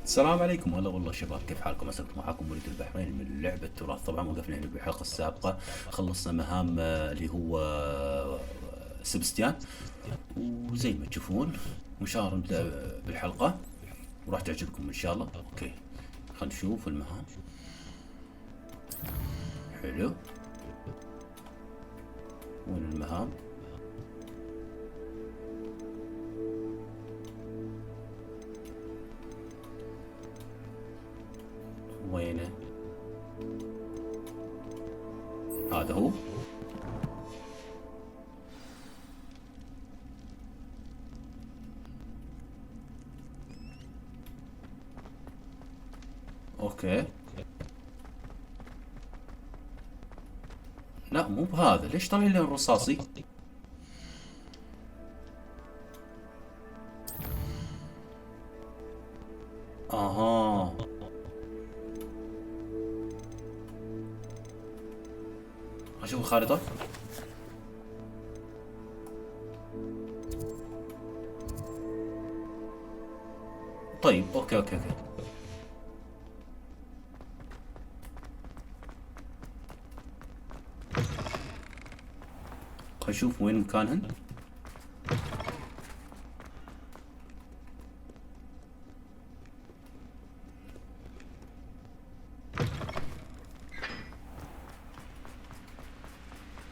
السلام عليكم. هلا والله شباب، كيف حالكم؟ اسعدكم. معاكم وليد البحرين من لعبة تراث. طبعا وقفنا هنا بالحلقة السابقة، خلصنا مهام اللي هو سبستيان، وزي ما تشوفون مشاركة نبدأ بالحلقة وراح تعجبكم ان شاء الله. اوكي خلينا نشوف المهام. حلو، وين المهام؟ وينه؟ هذا هو. اوكي، لا مو بهذا. ليش طالع لي الرصاصي؟ اها، اشوف الخارطة. طيب اوكي اوكي اوكي. خلينا نشوف وين مكانهن.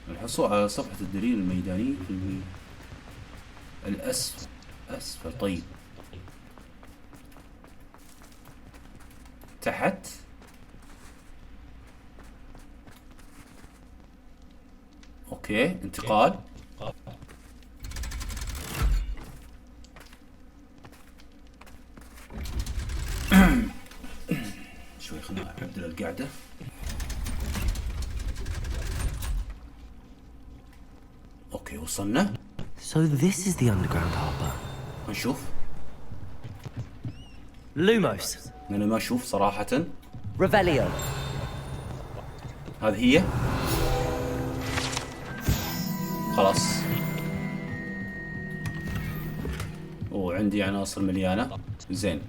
الحصول على صفحة الدليل الميداني في أسفل. طيب تحت. اوكي انتقال. شوي خلنا نبدل القعدة. اوكي وصلنا. So this is the underground harbor. نشوف. Lumos. انا ما اشوف صراحة. Revelio. هذه هي. خلاص. وعندي عناصر مليانة. زين.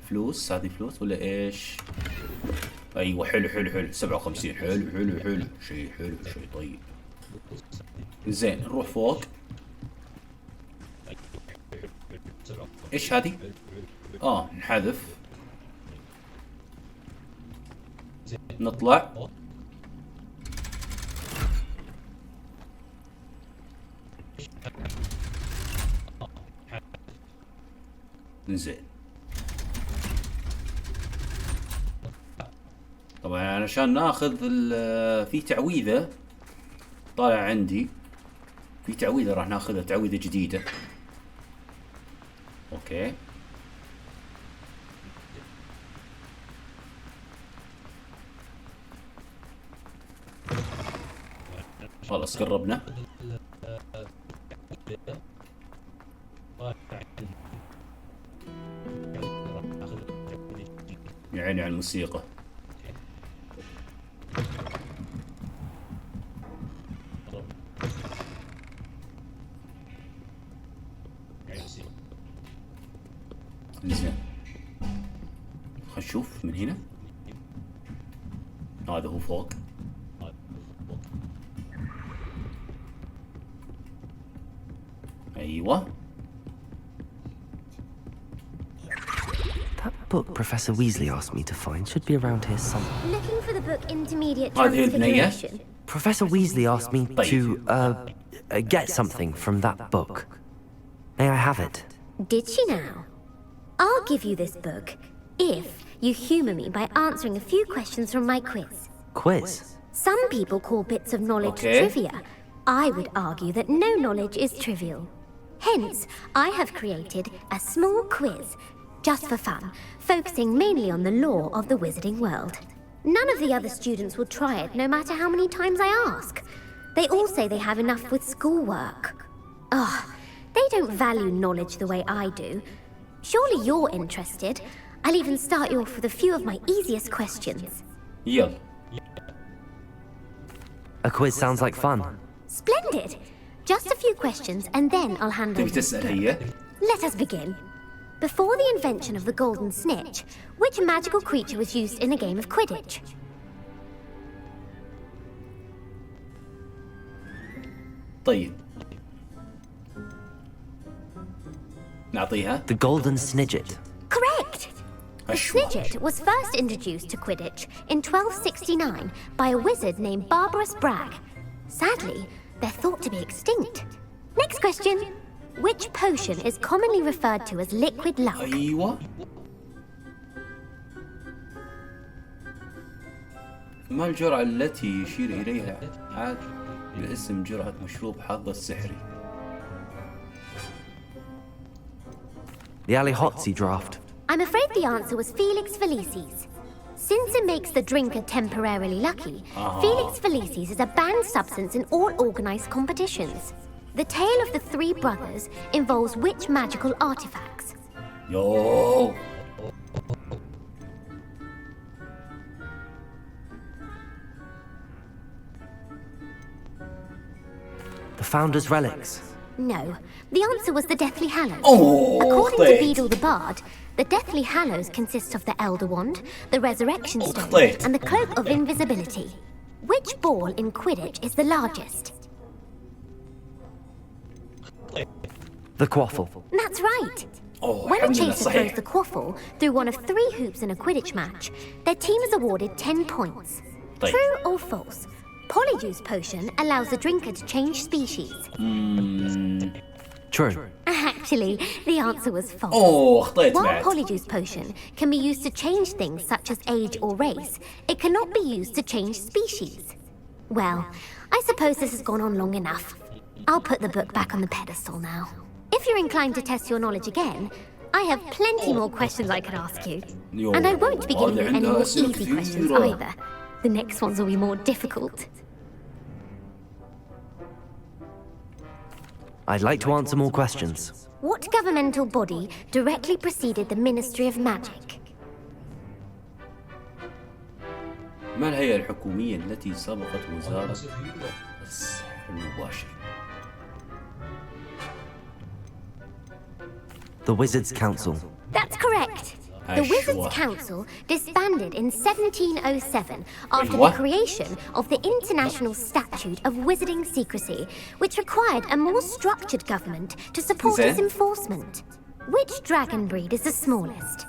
فلوس، هذه فلوس ولا ايش؟ ايوه حلو حلو حلو. 57. حلو حلو حلو. شيء حلو شيء طيب. زين نروح فوق. ايش هذه؟ نحذف. نطلع. زين. طبعا علشان ناخذ في تعويذة طالع عندي. في تعويذة راح ناخذها، تعويذة جديدة. اوكي خلاص قربنا. يا عيني على الموسيقى. زين خلينا نشوف من هنا. هذا هو فوق. ايوه. That book Professor Weasley asked me to find should be around here somewhere. Looking for the book Intermediate هذه البنية. Transfiguration. Professor Weasley asked me to get something from that book. May I have it? Did she now? I'll give you this book if you humour me by answering a few questions from my quiz. Quiz? Some people call bits of knowledge trivia. I would argue that no knowledge is trivial. Hence, I have created a small quiz, just for fun, focusing mainly on the lore of the wizarding world. None of the other students will try it, no matter how many times I ask. They all say they have enough with schoolwork. Ugh, they don't value knowledge the way I do. Surely you're interested. I'll even start you off with a few of my easiest questions. يلا. A quiz sounds like fun. Splendid. Just a few questions and then I'll hand over تبي the تسأل book. هي؟ Let us begin. Before the invention of the golden snitch, which magical creature was used in a game of Quidditch? طيب نعطيها. The golden snidget. Correct! The snidget was first introduced to Quidditch in 1269 by a wizard named Barbarous Bragg. Sadly, they're thought to be extinct. Next question. Which potion is commonly referred to as liquid luck? أيوة. ما الجرعة التي يشير إليها عاد باسم جرعة مشروب حظ السحري؟ The Allihotzi draft. I'm afraid the answer was Felix Felicis. Since it makes the drinker temporarily lucky, Felix Felicis is a banned substance in all organized competitions. The tale of the three brothers involves which magical artifacts? Yo. The Founder's Relics. No, the answer was the Deathly Hallows. Oh, according to great. Beedle the Bard, the Deathly Hallows consists of the Elder Wand, the Resurrection Stone, great. and the Cloak of Invisibility. Which ball in Quidditch is the largest? The Quaffle. That's right. Oh, When a الحمد لله chaser صحيح. throws the quaffle through one of 3 hoops in a Quidditch match, their team is awarded 10 points. طيب. True or false? Polyjuice potion allows the drinker to change species. True. Actually, the answer was false. أوه أخطيت While بعد. polyjuice potion can be used to change things such as age or race, it cannot be used to change species. Well, I suppose this has gone on long enough. I'll put the book back on the pedestal now. If you're inclined to test your knowledge again, I have plenty more questions I could ask you. Yo, And I won't be giving you هذه any عندها more أسئلة easy questions كثيرة. either. The next ones will be more difficult. I'd like to answer more questions. What governmental body directly preceded the Ministry of Magic? ما الهيئة الحكومية التي سبقت وزارة السحر المباشر؟ The Wizards' Council. That's correct. The Ashwa. Wizards' Council disbanded in 1707 after What? the creation of the International Statute of Wizarding Secrecy, which required a more structured government to support its زين. enforcement. Which dragon breed is the smallest?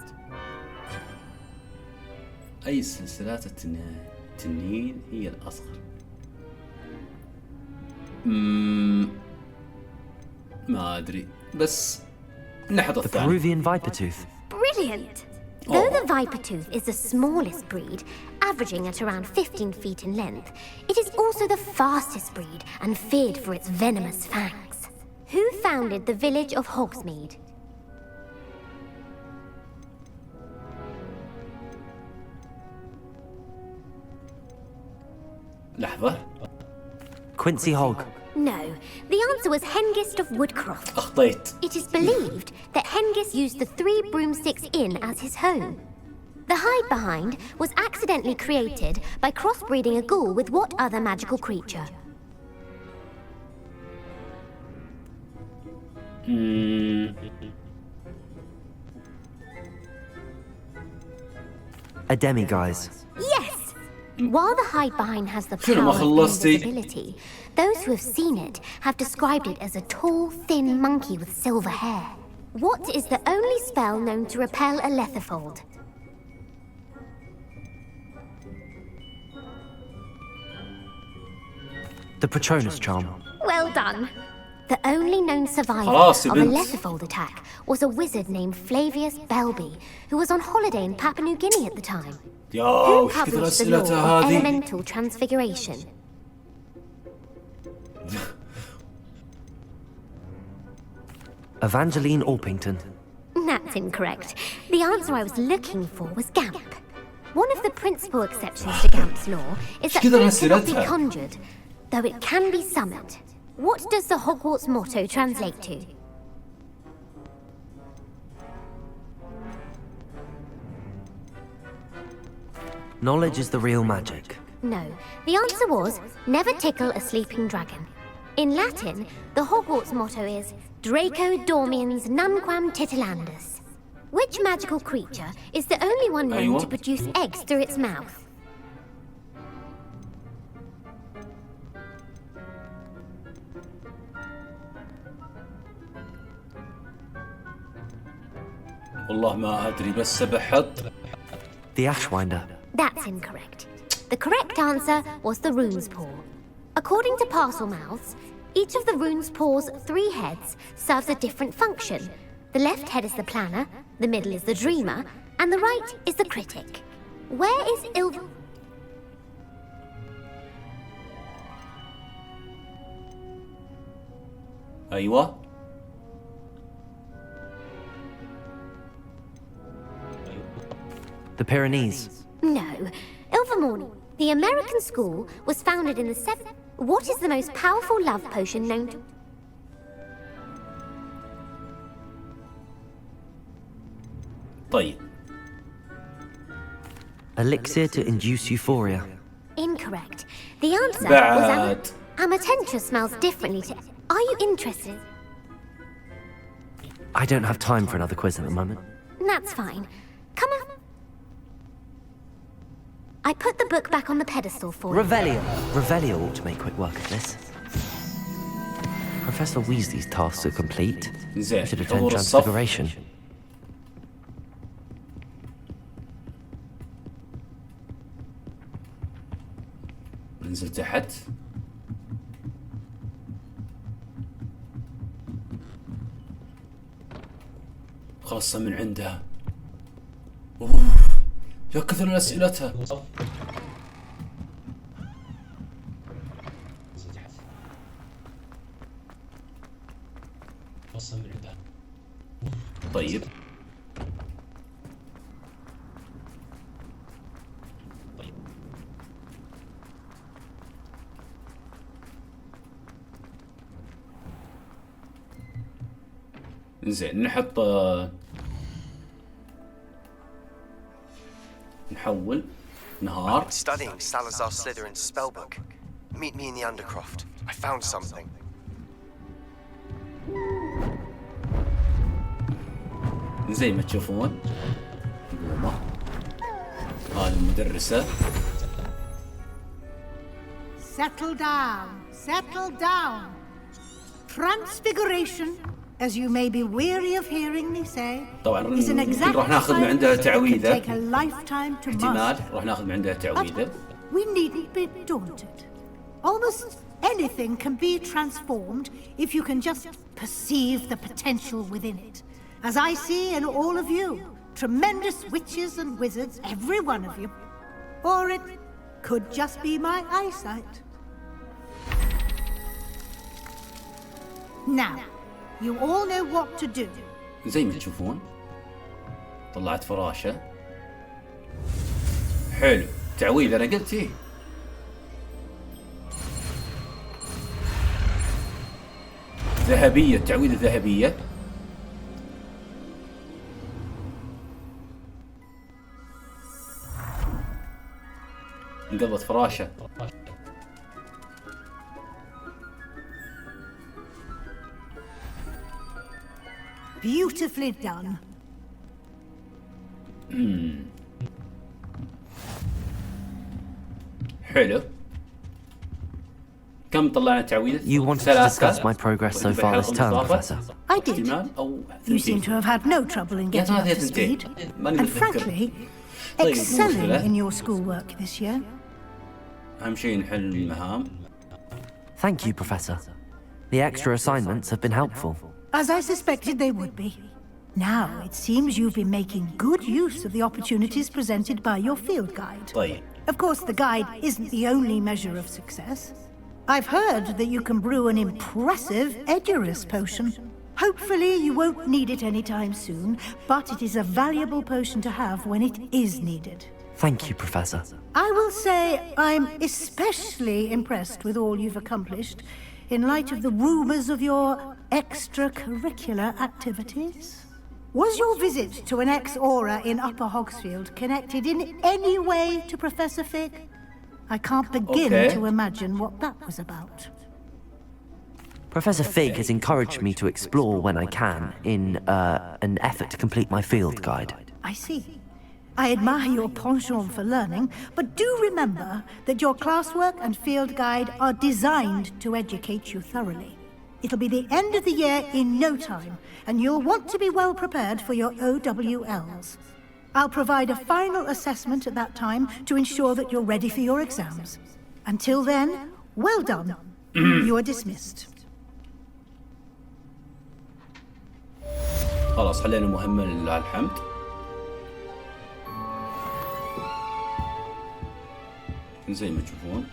أي سلسلات التنين هي الأصغر؟ ما أدري بس نحط The الثاني. Peruvian Vipertooth. Brilliant! Though the Vipertooth is the smallest breed, averaging at around 15 feet in length, it is also the fastest breed and feared for its venomous fangs. Who founded the village of Hogsmeade? لحظة. Quincy Hogg. No, the answer was Hengist of Woodcroft. أخطيت. It is believed that Hengist used the 3 Broomsticks Inn as his home. The hide behind was accidentally created by crossbreeding a ghoul with what other magical creature? A demiguise. Yes! While the hide behind has the شنو ما power of خلصتي؟ invisibility, those who have seen it have described it as a tall, thin monkey with silver hair. What is the only spell known to repel a letherfold? The Patronus Charm. Well done. The only known survivor خلاص يا of a بنت. letherfold attack was a wizard named Flavius Belby, who was on holiday in Papua New Guinea at the time. يا Who وش كثر published the أسئلتها law of هذه؟ elemental transfiguration? Evangeline Orpington. That's incorrect. The answer I was looking for was Gamp. One of the principal exceptions to Gamp's law is that كذا things cannot be أسئلتها؟ conjured, though it can be summoned. What does the Hogwarts motto translate to? Knowledge is the real magic. No, the answer was never tickle a sleeping dragon. In Latin, the Hogwarts motto is Draco dormiens nunquam titilandus. Which magical creature is the only one known to produce eggs through its mouth? والله ما أدري بس بحط. The Ashwinder. That's incorrect. The correct answer was the rune's paw. According to parcel mouths, each of the rune's paw's 3 heads serves a different function. The left head is the planner, the middle is the dreamer, and the right is the critic. Where is أيوة. The Pyrenees. No. Ilvermorny. The American school was founded in the 7th. What is the most powerful love potion known to... طيب. Elixir to induce euphoria. Incorrect. The answer بعد. was Amatentra smells differently to... Are you interested? I don't have time for another quiz at the moment. That's fine. Come on. I put the book back on the pedestal for you. Revelio. Revelio ought to make quick work of this. Professor Weasley's tasks are complete. زين. Should attend حضور الصف. Transfiguration. ننزل تحت. خلصنا من عندها. أوه. يا كثر أسئلتها. طيب. زين نحط نحول نهار. I'm studying Salazar Slytherin's spellbook. Meet me in the Undercroft. I found something. زي ما تشوفون قومة هذه المدرسة. Settle down, settle down. Transfiguration, as you may be weary of hearing me say, طبعا is an exact راح ناخذ من عندها science that can تعويذة. take a lifetime to احتمال master. راح ناخذ من عندها تعويذة. But we needn't be daunted. Almost anything can be transformed if you can just perceive the potential within it. As I see in all of you, tremendous witches and wizards, every one of you. Or it could just be my eyesight. Now, you all know what to do. زي ما تشوفون طلعت فراشة. حلو. تعويذة أنا قلت إيه. ذهبية. تعويذة ذهبية. انقضت فراشة. Beautifully done. حلو. كم طلعنا تعويذة؟ You wanted to discuss my progress so far this term, Professor. I did. أو You seem to have had no trouble in getting up to speed. And frankly, excelling in your schoolwork this year. أهم شيء نحل المهام. Thank you, Professor. The extra assignments have been helpful. As I suspected they would be. Now, it seems you've been making good use of the opportunities presented by your field guide. طيب. Of course, the guide isn't the only measure of success. I've heard that you can brew an impressive Edurus potion. Hopefully, you won't need it anytime soon, but it is a valuable potion to have when it is needed. Thank you, Professor. I will say I'm especially impressed with all you've accomplished in light of the rumors of your extracurricular activities. Was your visit to an ex-aura in Upper Hogsfield connected in any way to Professor Fig? I can't begin to imagine what that was about. Professor Fig has encouraged me to explore when I can in an effort to complete my field guide. I see. I admire your penchant for learning, but do remember that your classwork and field guide are designed to educate you thoroughly. It'll be the end of the year in no time, and you'll want to be well prepared for your OWLs. I'll provide a final assessment at that time to ensure that you're ready for your exams. Until then, well done. You are dismissed. خلاص حلينا مهمة لله الحمد. زي ما تشوفون.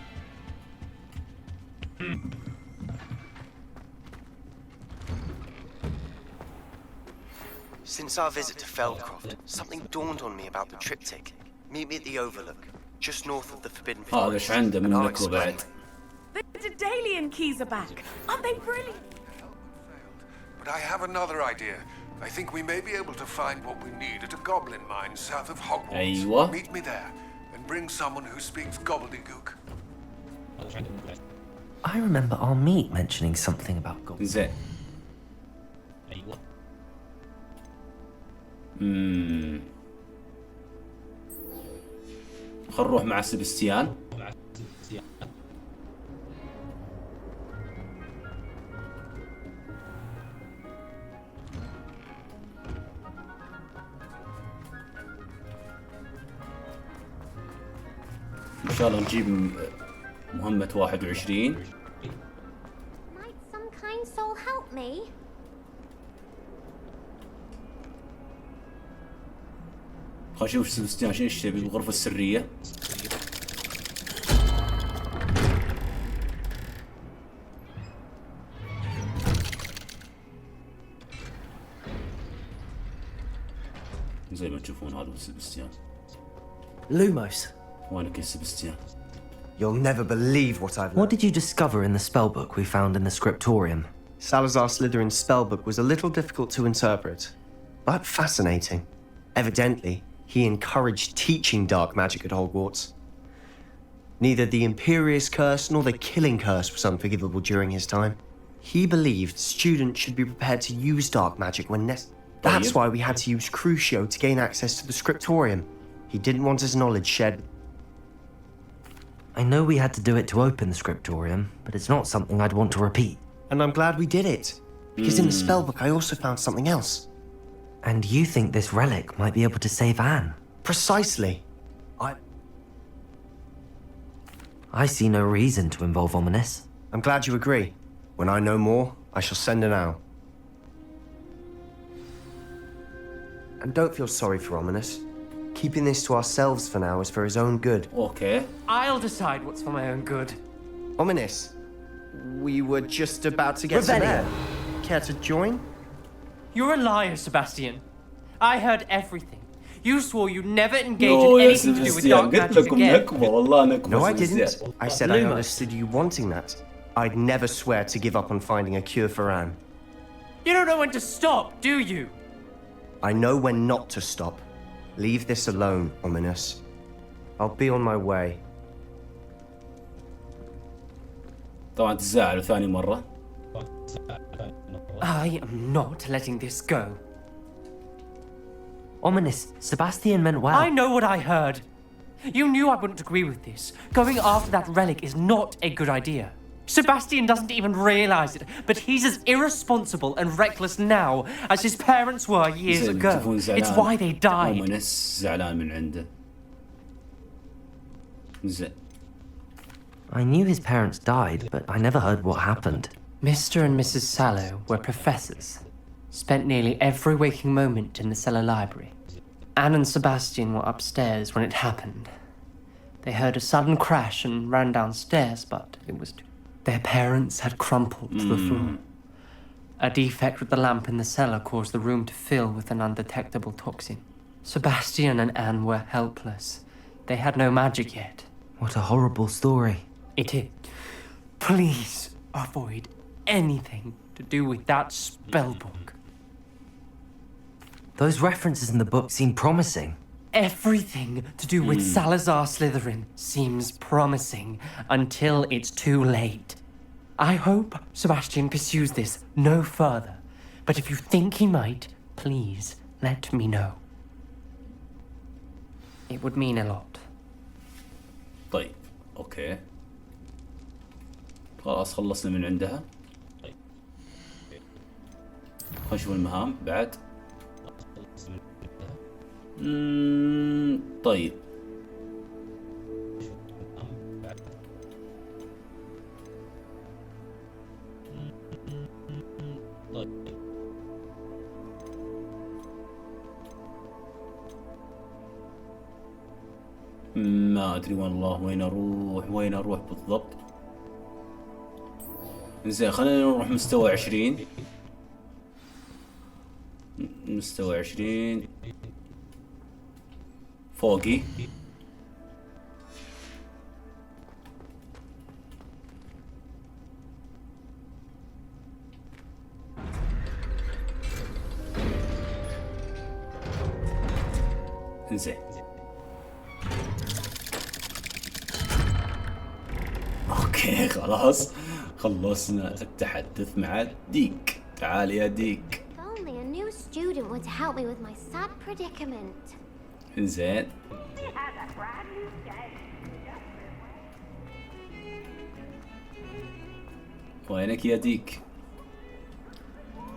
Since our visit to Feldcroft, something dawned on me about the triptych. Meet me at the Overlook, just north of the Forbidden Forest. ايش عنده من and I'll نكرة بعد. The Daedalian keys are back. Aren't they brilliant? But I have another idea. I think we may be able to find what we need at a goblin mine south of Hogwarts. أيوة. Meet me there and bring someone who speaks gobbledygook. I remember our meet mentioning something about goblins. زين. خل نروح مع سبستيان. ان شاء الله نجيب مهمة 21. Might some kind soul help me? خل نشوف سبستيان شنو يشتري بالغرفة السرية. زي ما تشوفون هذا هو سبستيان. Lumos, وينك يا سبستيان؟ You'll never believe what I've what learned. did you discover in the spellbook we found in the scriptorium? Salazar Slytherin's spellbook was a little difficult to interpret, but fascinating. Evidently, he encouraged teaching dark magic at Hogwarts. Neither the Imperious Curse nor the Killing Curse was unforgivable during his time. He believed students should be prepared to use dark magic when necessary. That's why we had to use Crucio to gain access to the scriptorium. He didn't want his knowledge shared. I know we had to do it to open the scriptorium, but it's not something I'd want to repeat. And I'm glad we did it. Because in the spellbook I also found something else. And you think this relic might be able to save Anne? Precisely. I see no reason to involve Ominous. I'm glad you agree. When I know more, I shall send an owl. And don't feel sorry for Ominous. Keeping this to ourselves for now is for his own good. اوكي. I'll decide what's for my own good. Ominous, we were just about to get some Revelio. air. Care to join? You're a liar, Sebastian. I heard everything. You swore you'd never engage يو in يا anything to do with سبستيان dark قلت magic لكم again. نكبة والله نكبة. No, I سبستيان. didn't. I said I Lumos. understood you wanting that. I'd never swear to give up on finding a cure for Anne. You don't know when to stop, do you? I know when not to stop. Leave this alone, Ominous. I'll be on my way. طبعا تزعلوا ثاني مرة. I am not letting this go. Ominous, Sebastian meant well. I know what I heard. You knew I wouldn't agree with this. Going after that relic is not a good idea. Sebastian doesn't even realize it, but he's as irresponsible and reckless now as his parents were years زي ما ago. تشوفون It's زعلان. why they died. اومنس زعلان من عنده. زين. I knew his parents died, but I never heard what happened. Mr. and Mrs. Sallow were professors. Spent nearly every waking moment in the cellar library. Anne and Sebastian were upstairs when it happened. They heard a sudden crash and ran downstairs, but it was their parents had crumpled to the floor. A defect with the lamp in the cellar caused the room to fill with an undetectable toxin. Sebastian and Anne were helpless. They had no magic yet. What a horrible story. It is. Please avoid anything to do with that spellbook. Those references in the book seem promising. Everything to do with Salazar Slytherin seems promising until it's too late. I hope Sebastian pursues this no further. But if you think he might, please let me know. It would mean a lot. طيب اوكي خلاص خلصنا من عندها. خلينا نشوف المهام بعد. طيب ما ادري والله وين اروح بالضبط. زين خلينا نروح مستوى 20. مستوى 20 فوقي. زين اوكي خلاص خلصنا التحدث مع ديك. تعال يا ديك. If only a new student would help me with my sad predicament. زين وينك يا ديك؟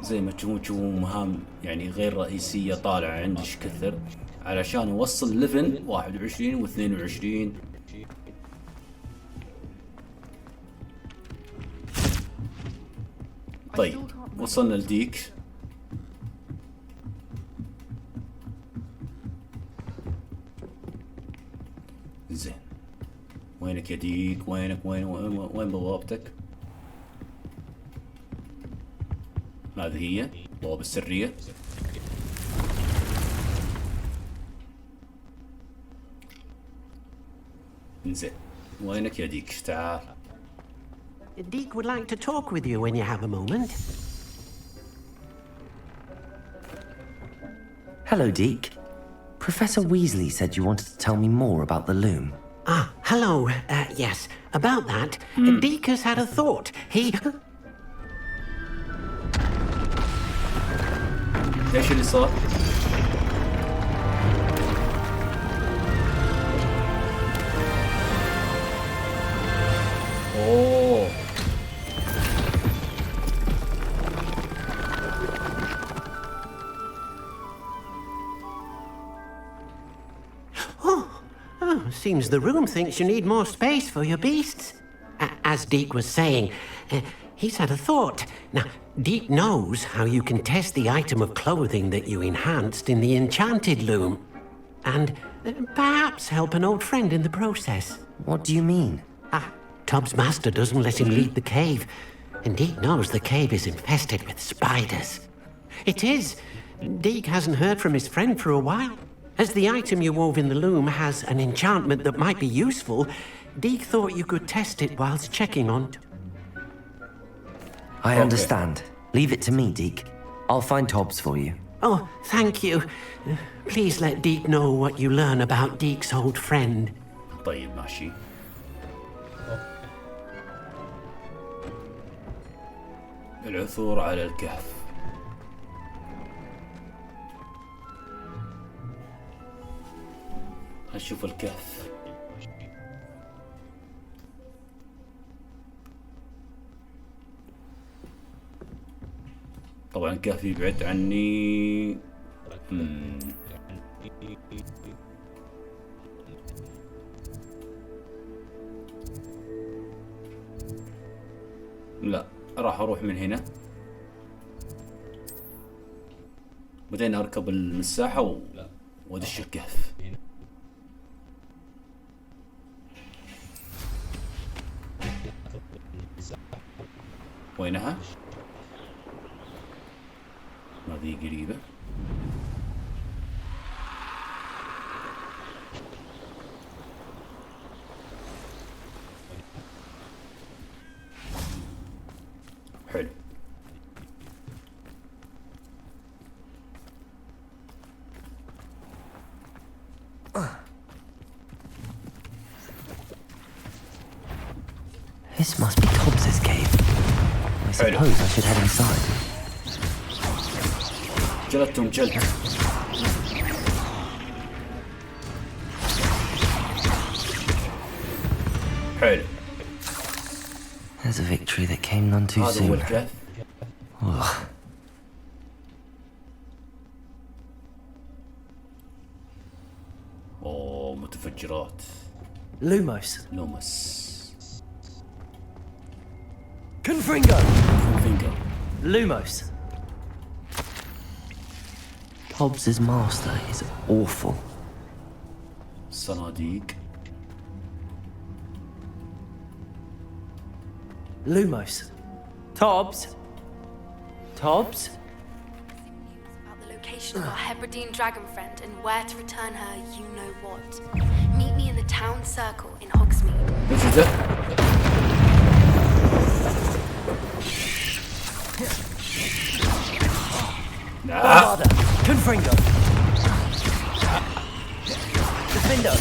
زي ما تشوفون مهام يعني غير رئيسية طالعة عندي كثر علشان اوصل ليفل 21 و 22. طيب وصلنا لديك. زين وينك يا ديك؟ وين بوابتك؟ هذه هي البوابة السرية. زين وينك يا ديك؟ تعال. Deke would like to talk with you when you have a moment. Hello, Deke. Professor Weasley said you wanted to tell me more about the loom. Ah, hello. Yes, about that. Deke has had a thought. He... ايش اللي صار؟ اوه Seems the room thinks you need more space for your beasts. As Deke was saying, he's had a thought. Now, Deke knows how you can test the item of clothing that you enhanced in the enchanted loom. And perhaps help an old friend in the process. What do you mean? Tubbs' master doesn't let him leave the cave. And Deke knows the cave is infested with spiders. It is. Deke hasn't heard from his friend for a while. As the item you wove in the loom has an enchantment that might be useful, Deke thought you could test it whilst checking on... I understand. Leave it to me, Deke. I'll find Tobbs for you. Oh, thank you. Please let Deke know what you learn about Deke's old friend. طيب ماشي. العثور على الكهف. أشوف الكهف. طبعا الكهف يبعد عني. لا راح اروح من هنا بعدين اركب المساحة وادش الكهف. وينها؟ هذه قريبة. حلو. This must be Tobbs's cave. suppose I should head inside. جلدتهم جلد. حلو. There's a victory that came none too هذا هو soon. الكهف. اوه متفجرات. Lumos. لومس. Confringo. فينجر. Lumos. Hobbs's master is awful. صناديق. Lumos. Tobbs. Tobbs. About the location of our Hebridean dragon friend and where to return her, you know what. Meet me in the town circle in Hogsmeade. وش ذا؟ لا. Confringo. Defendo.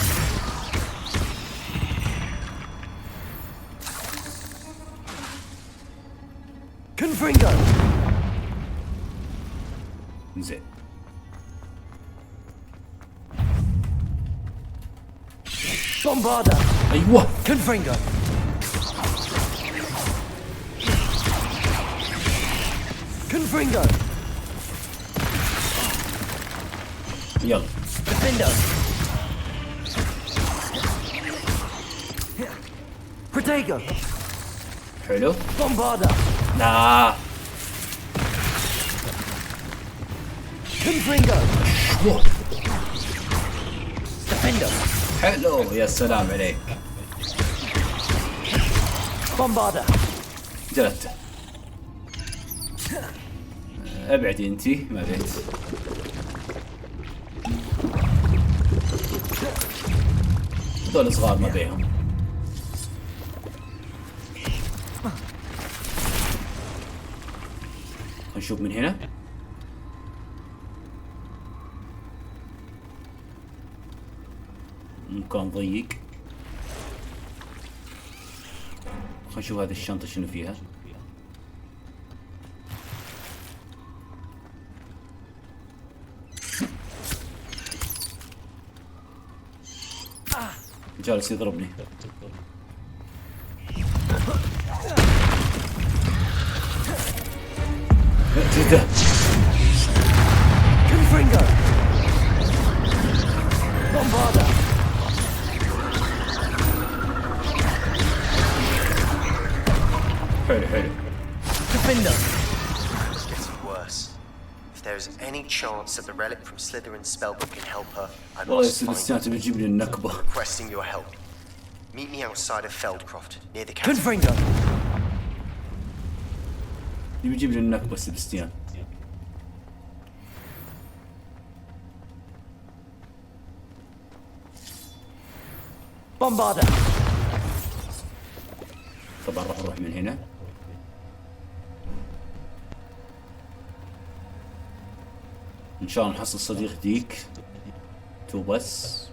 Confringo. زين. Bombarda. ايوه. Confringo. Confringo. يلا. Defendo. Protego. حلو. Bombarda. لا. Confringo. أوه. Defendo. حلو يا سلام عليك. Bombarda. جلدته. ابعدي انتي ما بيت. هذول صغار ما بيهم. نشوف من هنا. مكان ضيق. خلينا نشوف هذه الشنطة شنو فيها. جالس يضربني. جده. Confringo. Bombarda. حلو حلو. Defendo. It's worse. If there is any chance that the relic from Slytherin's spellbook can help her, I والله يا must find سبستيان تبي تجيب لي النكبة. requesting your help. Meet me outside of Feldcroft, near the castle. Confringo. يبي يجيب لي النكبة سبستيان. Bombarda. طبعا راح نروح من هنا. ان شاء الله نحصل صديق ديك. تو بس.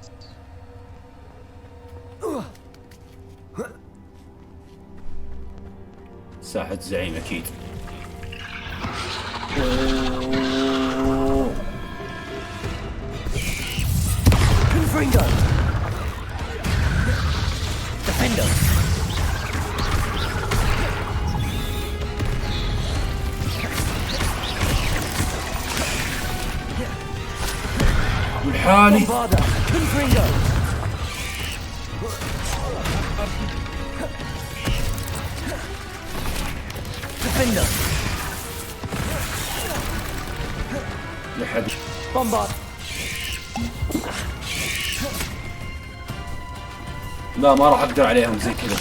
ساحة زعيم اكيد. Confringo. Defendo. والحالي. Bombarda. Confringo. Defendo. لحد. Bombard. لا ما راح اقدر عليهم زي كذا.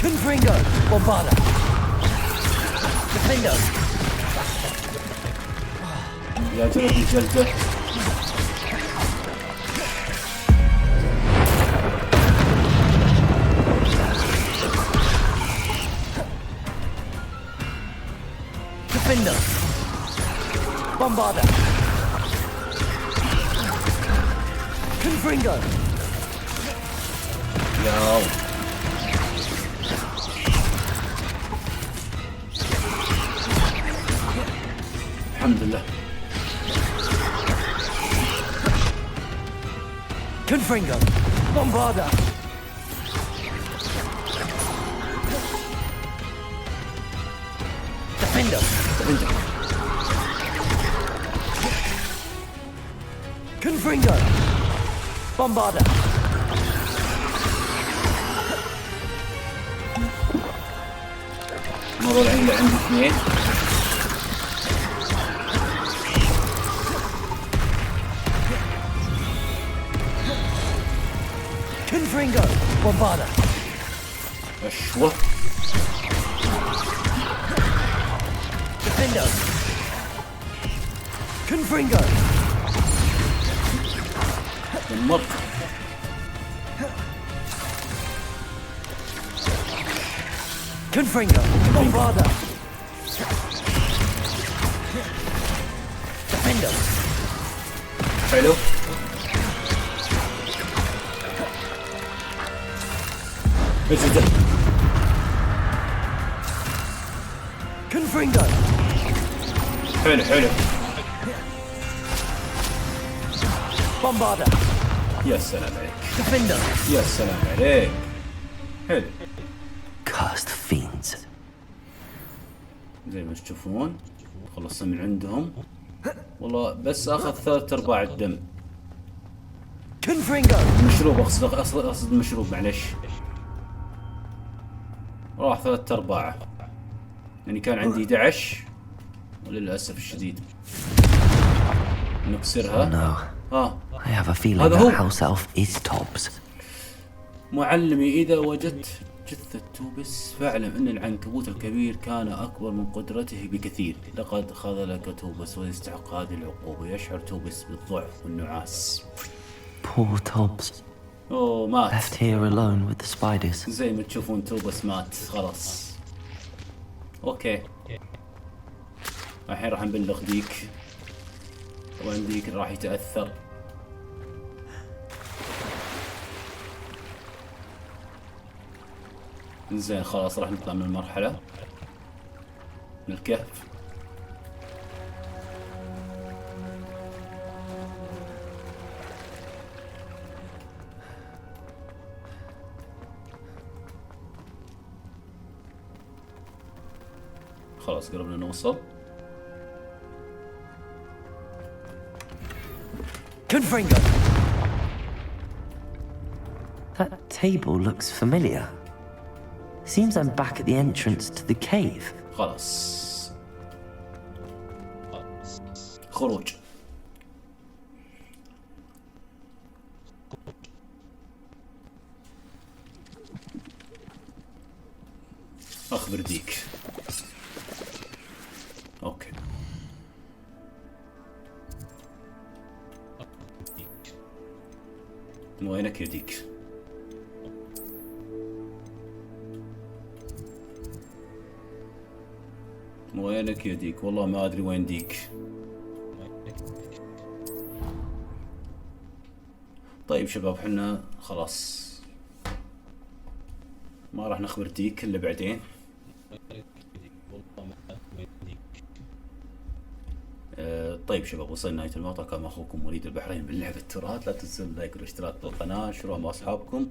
Confringo. Bombarda. Defendo. يا جلدي جلده. Defendo. Bombarda. Confringo. ياو الحمد لله. Confringo. Bombarda. Defender. Confringo. Bombarda. الموضوع الحين اللي عندي اثنين. Confringo. Bombarda. اشوه Defender. Confringo. دمرت. Confringo. Bombarda. Defender. حلو. ايش ده؟ Confringo. حلو حلو. Bombarda. يا سلام عليك. Defender. يا سلام عليك. حلو. Cursed fiends. زي ما تشوفون خلصنا من عندهم. والله بس اخذ 3/4 الدم. Confringo. المشروب اقصد المشروب معلش. راح 3/4 يعني كان عندي 11 وللاسف الشديد نكسرها. I have a feeling that house elf is Tobbs. معلمي إذا وجدت جثة توبس فاعلم أن العنكبوت الكبير كان أكبر من قدرته بكثير. لقد خذلك توبس ويستحق هذه العقوبة. يشعر توبس بالضعف والنعاس. Poor Tobbs. أوه مات. Left here alone with the spiders. زي ما تشوفون توبس مات خلاص. أوكي الحين راح نبلغ ديك. طبعا ديك راح يتأثر. زين خلاص راح نطلع من المرحلة من الكهف. خلاص قربنا نوصل. Confringo. That table looks familiar. Seems I'm back at the entrance to the cave. خلاص خروج. اخبر ديك. اوكي وينك يا ديك؟ وينك يا ديك؟ والله ما ادري وين ديك. طيب شباب حنا خلاص ما راح نخبر ديك الا بعدين. طيب شباب وصلنا نهاية المقطع. كان اخوكم وليد البحرين من لعبة تراث. لا تنسوا اللايك والاشتراك بالقناة. اشتروا مع اصحابكم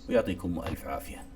ويعطيكم الف عافية.